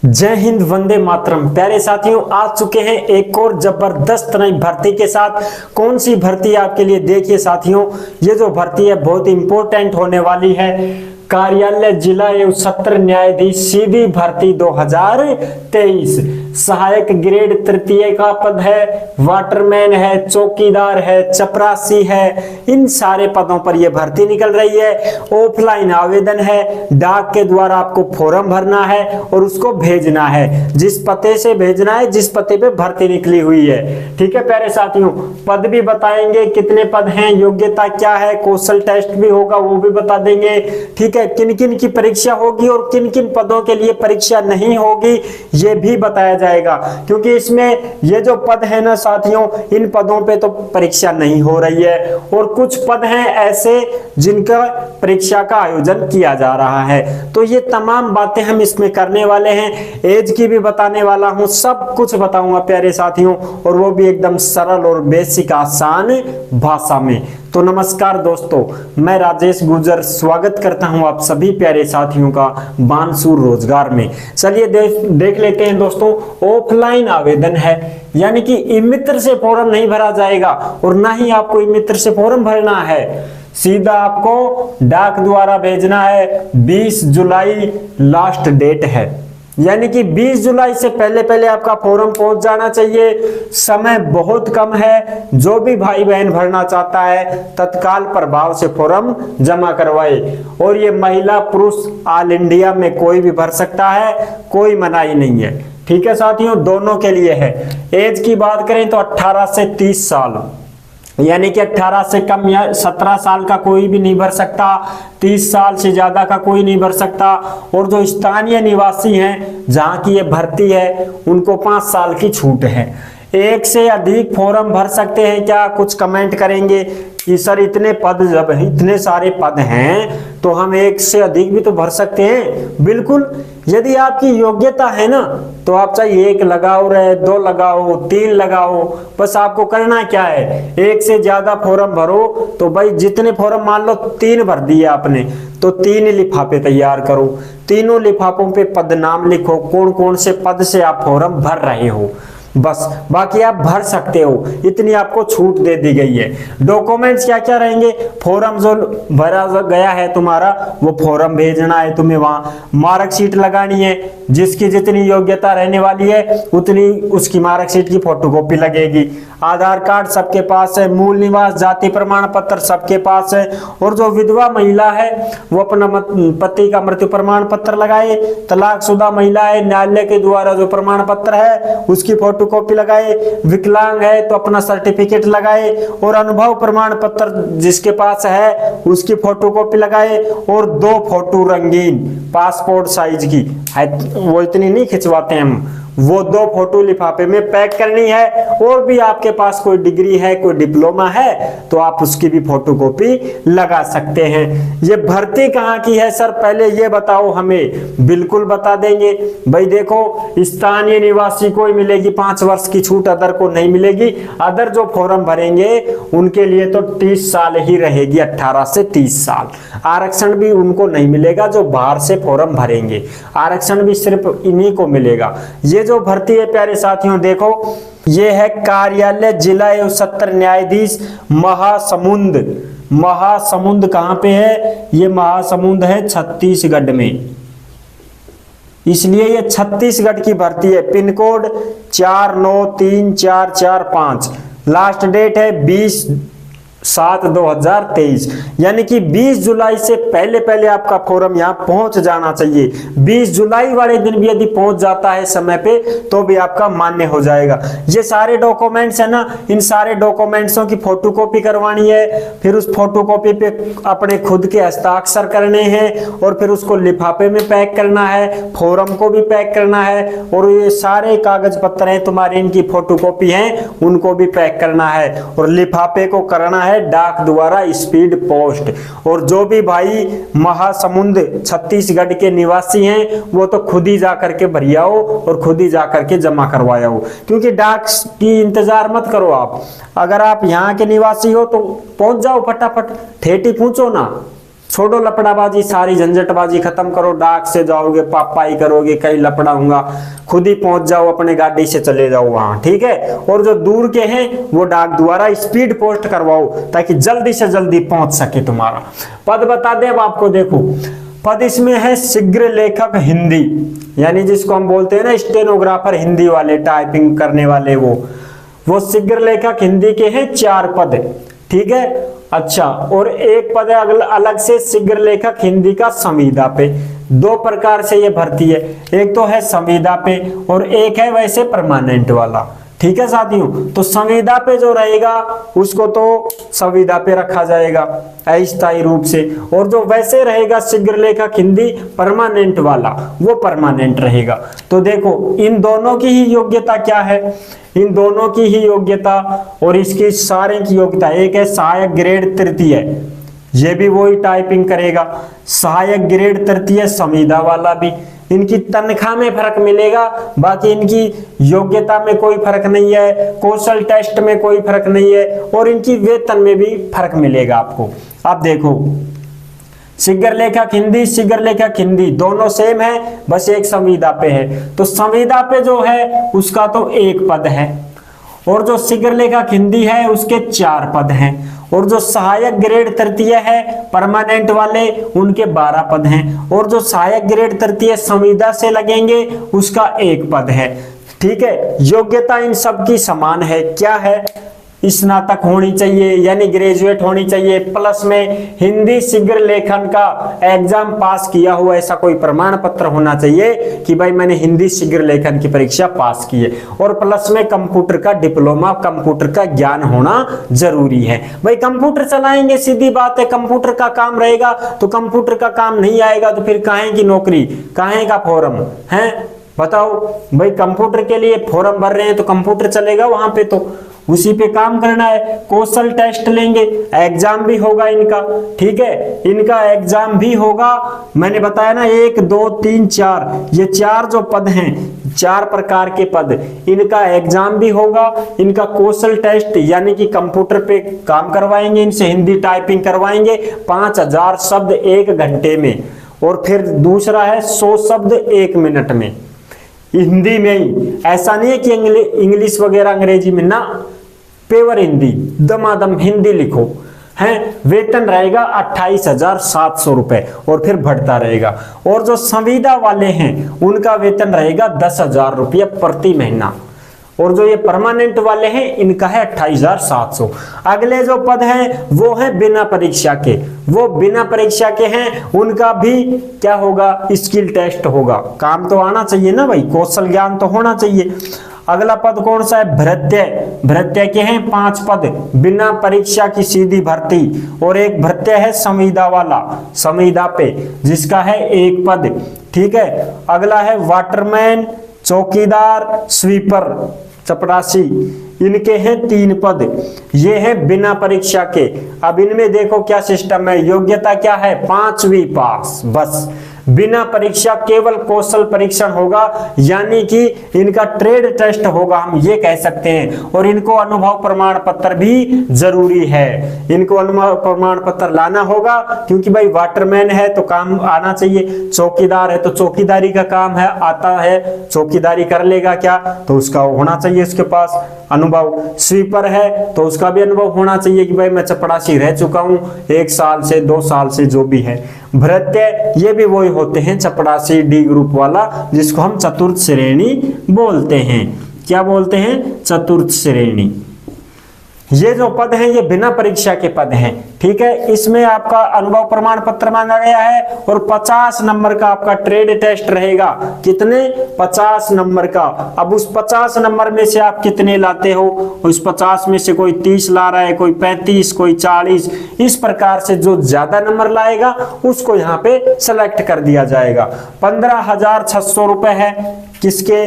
जय हिंद, वंदे मातरम। प्यारे साथियों, आ चुके हैं एक और जबरदस्त नई भर्ती के साथ। कौन सी भर्ती आपके लिए? देखिए साथियों, ये जो भर्ती है बहुत इंपॉर्टेंट होने वाली है। कार्यालय जिला एवं सत्र न्यायाधीश सीधी भर्ती 2023। सहायक ग्रेड तृतीय का पद है, वाटरमैन है, चौकीदार है, चपरासी है। इन सारे पदों पर यह भर्ती निकल रही है। ऑफलाइन आवेदन है, डाक के द्वारा आपको फॉर्म भरना है और उसको भेजना है। जिस पते से भेजना है, जिस पते पे भर्ती निकली हुई है। ठीक है प्यारे साथियों, पद भी बताएंगे कितने पद हैं, योग्यता क्या है, कौशल टेस्ट भी होगा वो भी बता देंगे। ठीक है, किन किन की परीक्षा होगी और किन किन पदों के लिए परीक्षा नहीं होगी ये भी बताया जाएगा। क्योंकि इसमें ये जो पद है ना साथियों, इन पदों पे तो परीक्षा नहीं हो रही है और कुछ पद हैं ऐसे जिनका परीक्षा का आयोजन किया जा रहा है। तो ये तमाम बातें हम इसमें करने वाले हैं। एज की भी बताने वाला हूं, सब कुछ बताऊंगा प्यारे साथियों, और वो भी एकदम सरल और बेसिक आसान भाषा में। तो नमस्कार दोस्तों, मैं राजेश गुर्जर स्वागत करता हूं आप सभी प्यारे साथियों का बानसूर रोजगार में। चलिए देख लेते हैं दोस्तों। ऑफलाइन आवेदन है, यानी कि ई मित्र से फॉर्म नहीं भरा जाएगा और ना ही आपको ई मित्र से फॉर्म भरना है। सीधा आपको डाक द्वारा भेजना है। 20 जुलाई लास्ट डेट है, यानी कि 20 जुलाई से पहले पहले आपका फॉर्म पहुंच जाना चाहिए। समय बहुत कम है। जो भी भाई बहन भरना चाहता है तत्काल प्रभाव से फॉर्म जमा करवाए। और ये महिला पुरुष ऑल इंडिया में कोई भी भर सकता है, कोई मनाही नहीं है। ठीक है साथियों, दोनों के लिए है। एज की बात करें तो 18 से 30 साल, यानी कि 18 से कम या 17 साल का कोई भी नहीं भर सकता, 30 साल से ज्यादा का कोई नहीं भर सकता। और जो स्थानीय निवासी हैं जहां की ये भर्ती है उनको 5 साल की छूट है। एक से अधिक फॉर्म भर सकते हैं क्या? कुछ कमेंट करेंगे कि सर इतने पद, जब इतने सारे पद हैं तो हम एक से अधिक भी तो भर सकते हैं। बिल्कुल, यदि आपकी योग्यता है ना तो आप चाहे 1 लगाओ, रहे 2 लगाओ, 3 लगाओ, बस आपको करना क्या है, एक से ज्यादा फॉर्म भरो। तो भाई जितने फॉर्म, मान लो 3 भर दिए आपने, तो 3 लिफाफे तैयार करो। तीनों लिफाफों पे पद नाम लिखो, कौन कौन से पद से आप फॉर्म भर रहे हो, बस। बाकी आप भर सकते हो, इतनी आपको छूट दे दी गई है। डॉक्यूमेंट्स क्या क्या रहेंगे? फॉर्म जो भरा गया है तुम्हारा वो फॉर्म भेजना है तुम्हें, वहां मार्कशीट लगानी है। जिसकी जितनी योग्यता रहने वाली है उतनी उसकी मार्कशीट की फोटोकॉपी लगेगी। आधार कार्ड सबके पास है, मूल निवास जाति प्रमाण पत्र सबके पास है। और जो विधवा महिला है वो अपना पति का मृत्यु प्रमाण पत्र लगाए। तलाकशुदा महिला है, न्यायालय के द्वारा जो प्रमाण पत्र है उसकी फोटोकॉपी लगाए। विकलांग है तो अपना सर्टिफिकेट लगाए। और अनुभव प्रमाण पत्र जिसके पास है उसकी फोटोकॉपी लगाए। और 2 फोटो रंगीन पासपोर्ट साइज की है, वो इतनी नहीं खिंचवाते हम, वो 2 फोटो लिफाफे में पैक करनी है। और भी आपके पास कोई डिग्री है, कोई डिप्लोमा है तो आप उसकी भी फोटोकॉपी लगा सकते हैं। ये भर्ती कहाँ की है सर, पहले ये बताओ हमें। बिल्कुल बता देंगे भाई। देखो, स्थानीय निवासी को ही मिलेगी 5 वर्ष की छूट, अदर को नहीं मिलेगी। अदर जो फॉर्म भरेंगे उनके लिए तो 30 साल ही रहेगी, 18 से 30 साल। आरक्षण भी उनको नहीं मिलेगा जो बाहर से फॉर्म भरेंगे, आरक्षण भी सिर्फ इन्हीं को मिलेगा। ये जो भर्ती है प्यारे साथियों, देखो ये है कार्यालय जिला एवं सत्र न्यायाधीश महासमुंद। महासमुंद कहां पे है? ये महासमुंद है छत्तीसगढ़ में, इसलिए ये छत्तीसगढ़ की भर्ती है। Pin code 493445। लास्ट डेट है 20/7/2023, यानी कि 20 जुलाई से पहले पहले आपका फॉर्म यहाँ पहुंच जाना चाहिए। 20 जुलाई वाले दिन भी यदि पहुंच जाता है समय पे तो भी आपका मान्य हो जाएगा। ये सारे डॉक्यूमेंट्स है ना, इन सारे डॉक्यूमेंट्सों की फोटोकॉपी करवानी है। फिर उस फोटोकॉपी पे अपने खुद के हस्ताक्षर करने हैं और फिर उसको लिफाफे में पैक करना है, फॉर्म को भी पैक करना है। और ये सारे कागज पत्र हैं तुम्हारे, इनकी फोटोकॉपी हैं, उनको भी पैक करना है। और लिफाफे को करना है डाक द्वारा स्पीड पोस्ट। और जो भी भाई महासमुंद छत्तीसगढ़ के निवासी हैं वो तो खुद ही जाकर के भरियाओ और खुद ही जाकर के जमा करवाओ, क्योंकि डाक की इंतजार मत करो आप। अगर आप यहाँ के निवासी हो तो पहुंच जाओ फटाफट, ठेठी पूछो ना, छोड़ो लपड़ाबाजी, सारी झंझटबाजी खत्म करो, डाक से जाओगे, पापाई करोगे, कहीं लपड़ा होगा, खुद ही पहुंच जाओ, अपने गाड़ी से चले जाओ वहां, ठीक है। और जो दूर के हैं वो डाक द्वारा स्पीड पोस्ट करवाओ ताकि जल्दी से जल्दी पहुंच सके तुम्हारा। पद बता दें अब आपको, देखो पद इसमें है शीघ्र लेखक हिंदी, यानी जिसको हम बोलते हैं ना स्टेनोग्राफर हिंदी वाले, टाइपिंग करने वाले, वो शीघ्र लेखक हिंदी के हैं 4 पद, ठीक है। अच्छा, और एक पद है अलग से शीघ्र लेखक हिंदी का संविदा पे। 2 प्रकार से ये भर्ती है, एक तो है संविदा पे और एक है वैसे परमानेंट वाला, ठीक है साथियों। तो संविदा पे जो रहेगा उसको तो संविदा पे रखा जाएगा अस्थायी रूप से, और जो वैसे रहेगा शीघ्र लेखक हिंदी परमानेंट वाला, वो परमानेंट रहेगा। तो देखो इन दोनों की ही योग्यता क्या है, इन दोनों की ही योग्यता और इसकी सारे की योग्यता, एक है सहायक ग्रेड तृतीय, ये भी वही टाइपिंग करेगा, सहायक ग्रेड तृतीय संविदा वाला भी। इनकी तनख्वाह में फर्क मिलेगा, बाकी इनकी योग्यता में कोई फर्क नहीं है, कौशल टेस्ट में कोई फर्क नहीं है, और इनकी वेतन में भी फर्क मिलेगा आपको। अब देखो शीघ्र लेखक हिंदी, शीघ्र लेखक हिंदी दोनों सेम है, बस एक संविदा पे है। तो संविदा पे जो है उसका तो 1 पद है, और जो शीघ्र लेखक हिंदी है उसके 4 पद हैं, और जो सहायक ग्रेड तृतीय है परमानेंट वाले उनके 12 पद हैं, और जो सहायक ग्रेड तृतीय संविदा से लगेंगे उसका 1 पद है, ठीक है। योग्यता इन सब की समान है, क्या है, स्नातक होनी चाहिए यानी ग्रेजुएट होनी चाहिए, प्लस में हिंदी शीघ्र लेखन का एग्जाम पास किया हुआ ऐसा कोई प्रमाण पत्र होना चाहिए कि भाई मैंने हिंदी शीघ्र लेखन की परीक्षा पास की है, और प्लस में कंप्यूटर का डिप्लोमा, कंप्यूटर का ज्ञान होना जरूरी है। भाई कंप्यूटर चलाएंगे, सीधी बात है, कंप्यूटर का काम रहेगा तो कंप्यूटर का काम नहीं आएगा तो फिर काहे की नौकरी, काहे का फॉर्म है, बताओ भाई। कंप्यूटर के लिए फॉर्म भर रहे हैं तो कंप्यूटर चलेगा वहां पे, तो उसी पे काम करना है। कौशल टेस्ट लेंगे, एग्जाम भी होगा इनका, ठीक है, इनका एग्जाम भी होगा। मैंने बताया ना 1 2 3 4, ये 4 जो पद हैं, 4 प्रकार के पद, इनका एग्जाम भी होगा। इनका कौशल टेस्ट यानी कि कंप्यूटर पे काम करवाएंगे, इनसे हिंदी टाइपिंग करवाएंगे 5000 शब्द 1 घंटे में, और फिर दूसरा है 100 शब्द 1 मिनट में, हिंदी में ही। ऐसा नहीं है कि इंग्लिश वगैरह अंग्रेजी में ना, पेवर हिंदी, दमादम हिंदी लिखो है। वेतन रहेगा 28,700 रुपए और फिर बढ़ता रहेगा। और जो संविदा वाले हैं उनका वेतन रहेगा 10,000 रुपये प्रति महीना, और जो ये परमानेंट वाले हैं इनका है 28,700। अगले जो पद हैं वो है बिना परीक्षा के, वो बिना परीक्षा के हैं, उनका भी क्या होगा, स्किल टेस्ट होगा। काम तो आना चाहिए ना भाई, कौशल ज्ञान तो होना चाहिए। अगला पद कौन सा है, भृत्य। भृत्य के हैं 5 पद, बिना परीक्षा की सीधी भर्ती, और एक भृत्य है संविदा वाला, संविदा पे, जिसका है 1 पद, ठीक है। अगला है वाटरमैन, चौकीदार, स्वीपर, चपरासी, इनके हैं 3 पद, ये है बिना परीक्षा के। अब इनमें देखो क्या सिस्टम है, योग्यता क्या है, 5वीं पास, बस बिना परीक्षा, केवल कौशल परीक्षण होगा, यानी कि इनका ट्रेड टेस्ट होगा, हम ये कह सकते हैं। और इनको अनुभव प्रमाण पत्र भी जरूरी है, इनको अनुभव प्रमाण पत्र लाना होगा, क्योंकि भाई वाटरमैन है तो काम आना चाहिए, चौकीदार है तो चौकीदारी का काम है, आता है, चौकीदारी कर लेगा क्या, तो उसका होना चाहिए उसके पास अनुभव। स्वीपर है तो उसका भी अनुभव होना चाहिए कि भाई मैं चपरासी रह चुका हूं 1 साल से 2 साल से, जो भी है। भृत्य ये भी वही होते हैं, चपरासी डी ग्रुप वाला, जिसको हम चतुर्थ श्रेणी बोलते हैं। क्या बोलते हैं, चतुर्थ श्रेणी। ये जो पद हैं ये बिना परीक्षा के पद हैं, ठीक है। इसमें आपका अनुभव प्रमाण पत्र मांगा गया है, और 50 नंबर का आपका ट्रेड टेस्ट रहेगा। कितने, 50 नंबर का। अब उस 50 नंबर में से आप कितने लाते हो, उस 50 में से कोई 30 ला रहा है, कोई 35, कोई 40, इस प्रकार से जो ज्यादा नंबर लाएगा उसको यहाँ पे सेलेक्ट कर दिया जाएगा। 15,600 रुपए है किसके,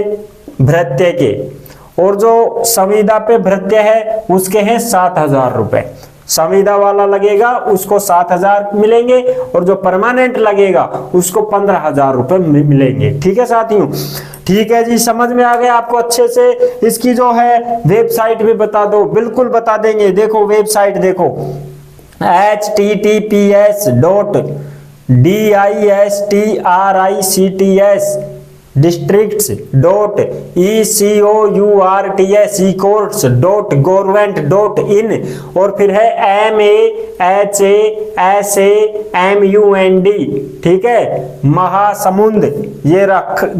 भृत्य के, और जो संविदा पे भृत्य है उसके हैं 7,000 रुपए। संविदा वाला लगेगा उसको 7,000 मिलेंगे, और जो परमानेंट लगेगा उसको 15,000 रुपए मिलेंगे, ठीक है साथियों। ठीक है जी, समझ में आ गया आपको अच्छे से। इसकी जो है वेबसाइट भी बता दो, बिल्कुल बता देंगे। देखो वेबसाइट देखो, districts.districts.ecourts.government.in और फिर है MAHASAMUND, ठीक है, महासमुंद, ये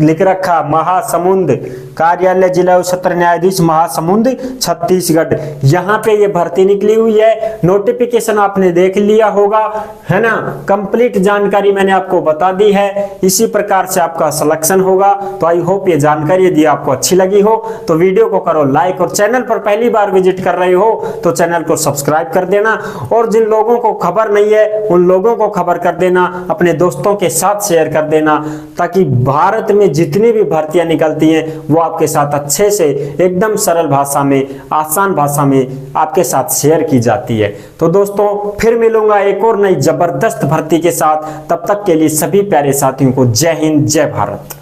लिख रखा महासमुंद, कार्यालय जिला और सत्र न्यायाधीश महासमुंद छत्तीसगढ़। यहाँ पे ये भर्ती निकली हुई है। नोटिफिकेशन आपने देख लिया होगा, है ना, कंप्लीट जानकारी मैंने आपको बता दी है। इसी प्रकार से आपका सिलेक्शन होगा। तो आई होप ये जानकारी यदि आपको अच्छी लगी हो तो वीडियो को करो लाइक, और चैनल पर पहली बार विजिट कर रहे हो तो चैनल को सब्सक्राइब कर देना, और जिन लोगों को खबर नहीं है उन लोगों को खबर कर देना, अपने दोस्तों के साथ शेयर कर देना, ताकि भारत में जितनी भी भर्तियां निकलती हैं वो आपके साथ अच्छे से एकदम सरल भाषा में, आसान भाषा में आपके साथ शेयर की जाती है। तो दोस्तों फिर मिलूंगा एक और नई जबरदस्त भर्ती के साथ। तब तक के लिए सभी प्यारे साथियों को जय हिंद, जय भारत।